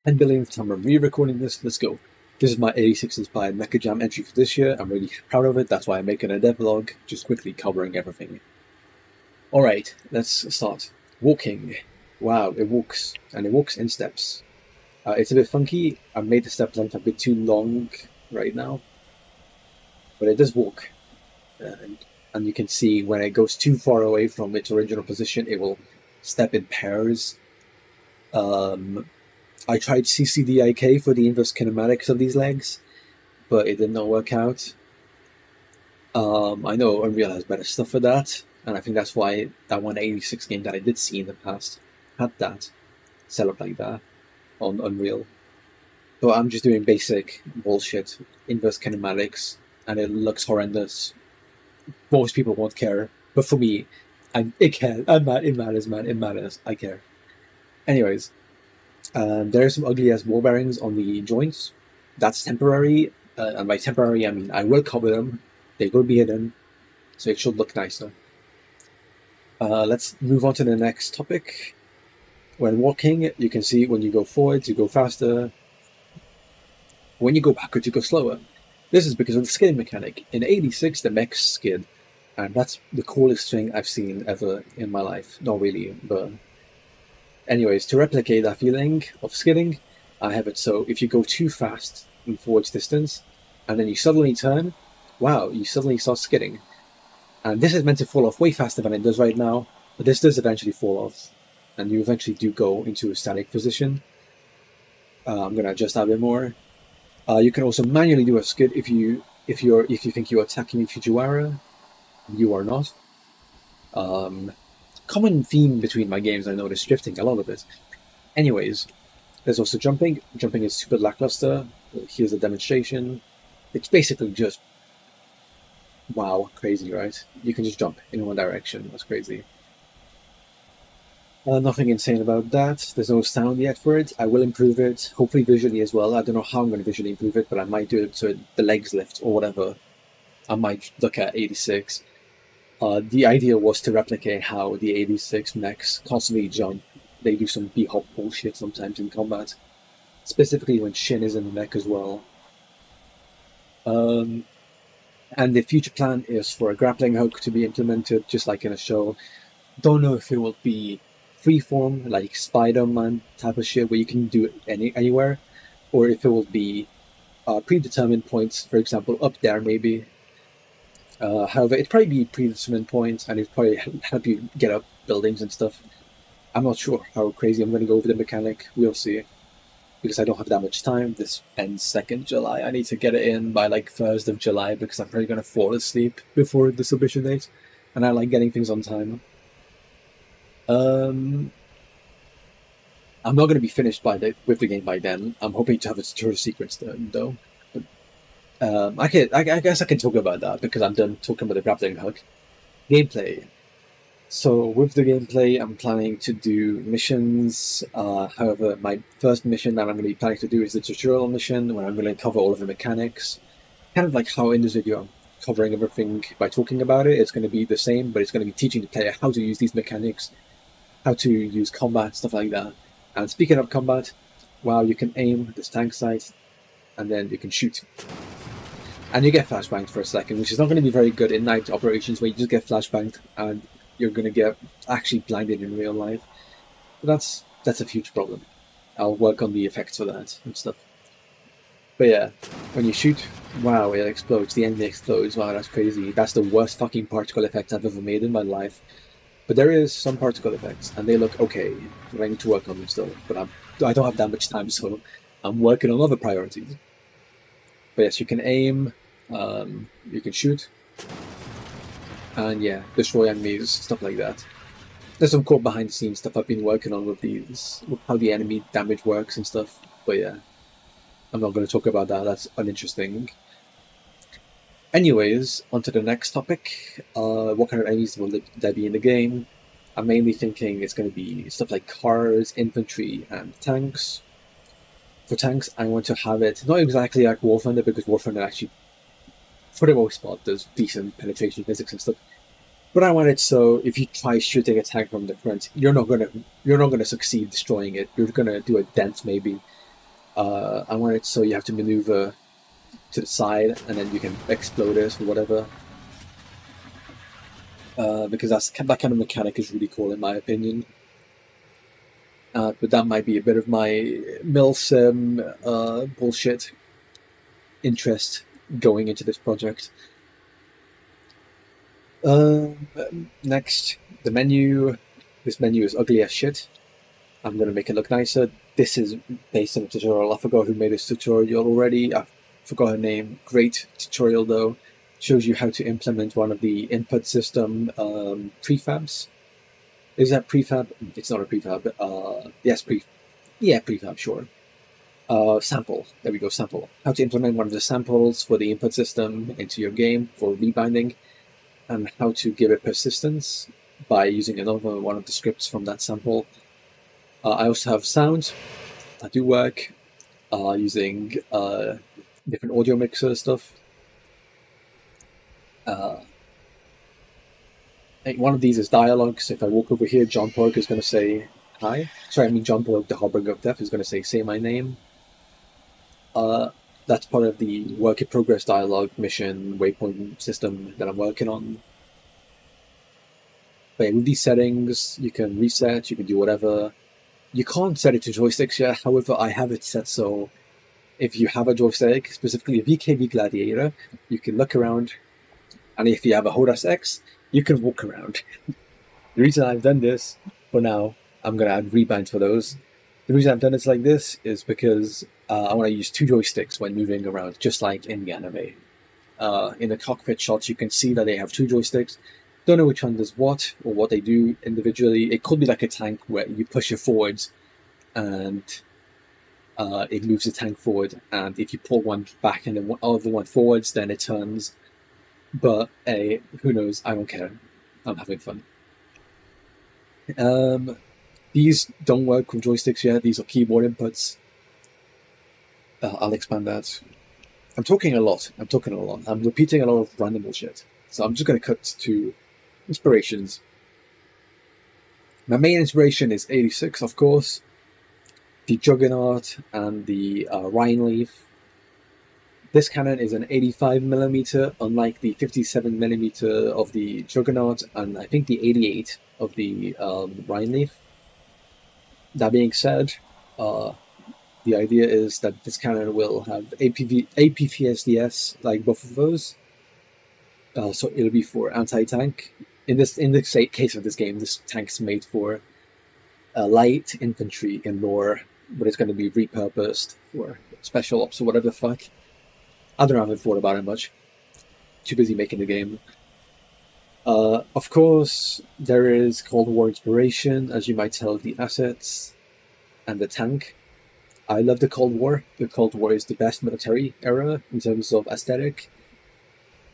10 billionth time I'm re-recording this. Let's go. This is my 86 inspired Mechjam entry for this year. I'm really proud of it. That's why I'm making a devlog, just quickly covering everything. Alright, let's start. Walking. Wow, it walks. And it walks in steps. It's a bit funky. I've made the step length a bit too long right now. But it does walk. And you can see when it goes too far away from its original position, it will step in pairs. I tried CCDIK for the inverse kinematics of these legs, but it did not work out. I know Unreal has better stuff for that, and I think that's why that 186 game that I did see in the past had that set up like that on Unreal. But I'm just doing basic bullshit, inverse kinematics, and it looks horrendous. Most people won't care, but for me, it cares. It matters, man. It matters. I care. Anyways, there are some ugly ass ball bearings on the joints. That's temporary, and by temporary I mean I will cover them. They will be hidden, so it should look nicer. Let's move on to the next topic. When walking, you can see when you go forwards, you go faster. When you go backwards, you go slower. This is because of the skidding mechanic. In 86, the mechs skid, and that's the coolest thing I've seen ever in my life. Not really, but anyways, to replicate that feeling of skidding, I have it so if you go too fast in forwards distance, and then you suddenly turn, wow, you suddenly start skidding. And this is meant to fall off way faster than it does right now, but this does eventually fall off, and you eventually do go into a static position. I'm going to adjust that a bit more. You can also manually do a skid if you think you're attacking Fujiwara. You are not. Common theme between my games, I noticed drifting, a lot of it. Anyways, there's also jumping. Jumping is super lackluster. Here's a demonstration. It's basically just, wow, crazy, right? You can just jump in one direction. That's crazy. Nothing insane about that. There's no sound yet for it. I will improve it, hopefully visually as well. I don't know how I'm going to visually improve it, but I might do it so the legs lift or whatever. I might look at 86. The idea was to replicate how the 86 mechs constantly jump. They do some b-hop bullshit sometimes in combat, specifically when Shin is in the mech as well. And the future plan is for a grappling hook to be implemented, just like in a show. Don't know if it will be freeform, like Spider-Man type of shit, where you can do it anywhere, or if it will be predetermined points, for example, up there maybe. However, it'd probably be predetermined points, and it'd probably help you get up buildings and stuff. I'm not sure how crazy I'm going to go over the mechanic. We'll see. Because I don't have that much time. This ends 2nd July. I need to get it in by like 1st of July because I'm probably going to fall asleep before the submission date. And I like getting things on time. I'm not going to be finished with the game by then. I'm hoping to have a tutorial secrets though. But, I guess I can talk about that because I'm done talking about the grappling hook. Gameplay. So with the gameplay, I'm planning to do missions. However, my first mission that I'm going to be planning to do is the tutorial mission, where I'm going to cover all of the mechanics. Kind of like how in this video I'm covering everything by talking about it. It's going to be the same, but it's going to be teaching the player how to use these mechanics, how to use combat, stuff like that. And speaking of combat, wow, you can aim this tank sight, and then you can shoot. And you get flashbanged for a second, which is not going to be very good in night operations where you just get flashbanged and you're going to get actually blinded in real life. But that's a huge problem. I'll work on the effects for that and stuff. But yeah, when you shoot, wow, it explodes. The enemy explodes. Wow, that's crazy. That's the worst fucking particle effect I've ever made in my life. But there is some particle effects, and they look okay. I need to work on them still, but I don't have that much time, so I'm working on other priorities. But yes, you can aim, you can shoot, and yeah, destroy enemies, stuff like that. There's some cool behind-the-scenes stuff I've been working on with how the enemy damage works and stuff, but yeah, I'm not going to talk about that, that's uninteresting. Anyways, on to the next topic. What kind of enemies will there be in the game? I'm mainly thinking it's going to be stuff like cars, infantry, and tanks. For tanks, I want to have it not exactly like War Thunder, because War Thunder actually, for the most part, does decent penetration physics and stuff. But I want it so if you try shooting a tank from the front, you're not gonna succeed destroying it. You're gonna do a dent maybe, I want it so you have to maneuver to the side and then you can explode it or whatever. Because that kind of mechanic is really cool in my opinion. But that might be a bit of my milsim bullshit interest going into this project. Next, the menu. This menu is ugly as shit. I'm going to make it look nicer. This is based on a tutorial. I forgot who made this tutorial already. I forgot her name. Great tutorial though. Shows you how to implement one of the input system prefabs. Is that prefab? It's not a prefab. Yes, prefab, sure. Sample. There we go, sample. How to implement one of the samples for the input system into your game for rebinding, and how to give it persistence by using another one of the scripts from that sample. I also have sound that do work using different audio mixer stuff. One of these is dialogue, so if I walk over here, John Borg is going to say hi. Sorry, I mean John Borg, the Harbinger of Death, is going to say my name. That's part of the work in progress dialogue mission waypoint system that I'm working on. But with these settings, you can reset, you can do whatever. You can't set it to joysticks yet, however, I have it set so if you have a joystick, specifically a VKB Gladiator, you can look around, and if you have a Hodas X, you can walk around. The reason I've done this, for now, I'm going to add rebinds for those. The reason I've done it like this is because I want to use 2 joysticks when moving around, just like in the anime. In the cockpit shots, you can see that they have 2 joysticks. Don't know which one does what, or what they do individually. It could be like a tank where you push it forwards, and it moves the tank forward, and if you pull one back and the other one forwards, then it turns. But who knows? I don't care. I'm having fun. These don't work with joysticks yet. These are keyboard inputs. I'll expand that. I'm talking a lot. I'm repeating a lot of random bullshit. So I'm just going to cut to inspirations. My main inspiration is 86, of course. The Juggernaut and the Rhine Leaf. This cannon is an 85mm, unlike the 57mm of the Juggernaut, and I think the 88 of the Rhine Leaf. That being said, the idea is that this cannon will have APVSDS like both of those. So it'll be for anti-tank. In the case of this game, this tank's made for light infantry in lore, but it's going to be repurposed for special ops or whatever the fuck. I don't know, I haven't thought about it much. Too busy making the game. Of course, there is Cold War inspiration, as you might tell, the assets and the tank. I love the Cold War. The Cold War is the best military era in terms of aesthetic.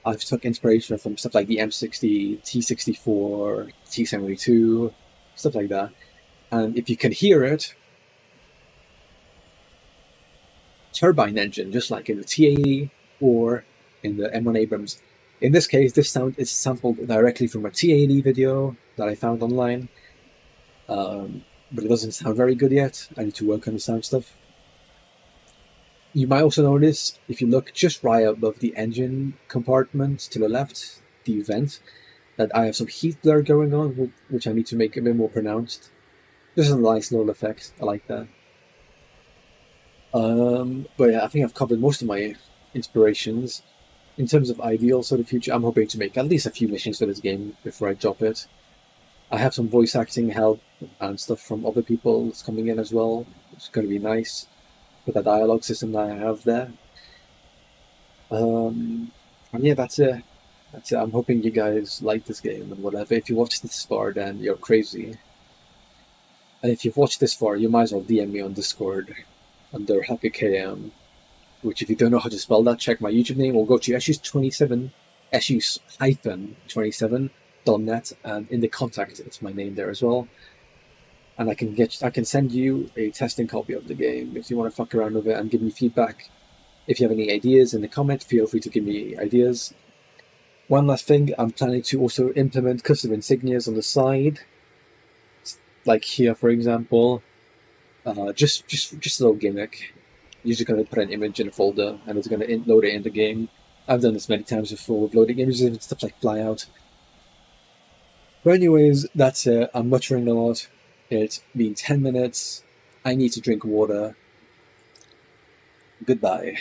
I've took inspiration from stuff like the M60, T-64, T-72, stuff like that. And if you can hear it, turbine engine, just like in the T-80 or in the M1 Abrams. In this case, this sound is sampled directly from a T-80 video that I found online, but it doesn't sound very good yet. I need to work on the sound stuff. You might also notice, if you look just right above the engine compartment to the left, the vent, that I have some heat blur going on, which I need to make a bit more pronounced. This is a nice little effect. I like that. But yeah, I think I've covered most of my inspirations. In terms of ideals for the future, I'm hoping to make at least a few missions for this game before I drop it. I have some voice acting help and stuff from other people that's coming in as well. It's going to be nice with the dialogue system that I have there. And yeah, that's it. I'm hoping you guys like this game and whatever. If you watched this far, then you're crazy. And if you've watched this far, you might as well DM me on Discord under HappyKM, which if you don't know how to spell that, check my YouTube name or go to SUS27, SUS-27.net, and in the contact, it's my name there as well. And I can send you a testing copy of the game if you want to fuck around with it and give me feedback. If you have any ideas in the comment, feel free to give me ideas. One last thing, I'm planning to also implement custom insignias on the side, like here, for example. Just a little gimmick. You're just going to put an image in a folder, and it's going to load it in the game. I've done this many times before with loading images and stuff like flyout. But anyways, that's it. I'm muttering a lot. It's been 10 minutes. I need to drink water. Goodbye.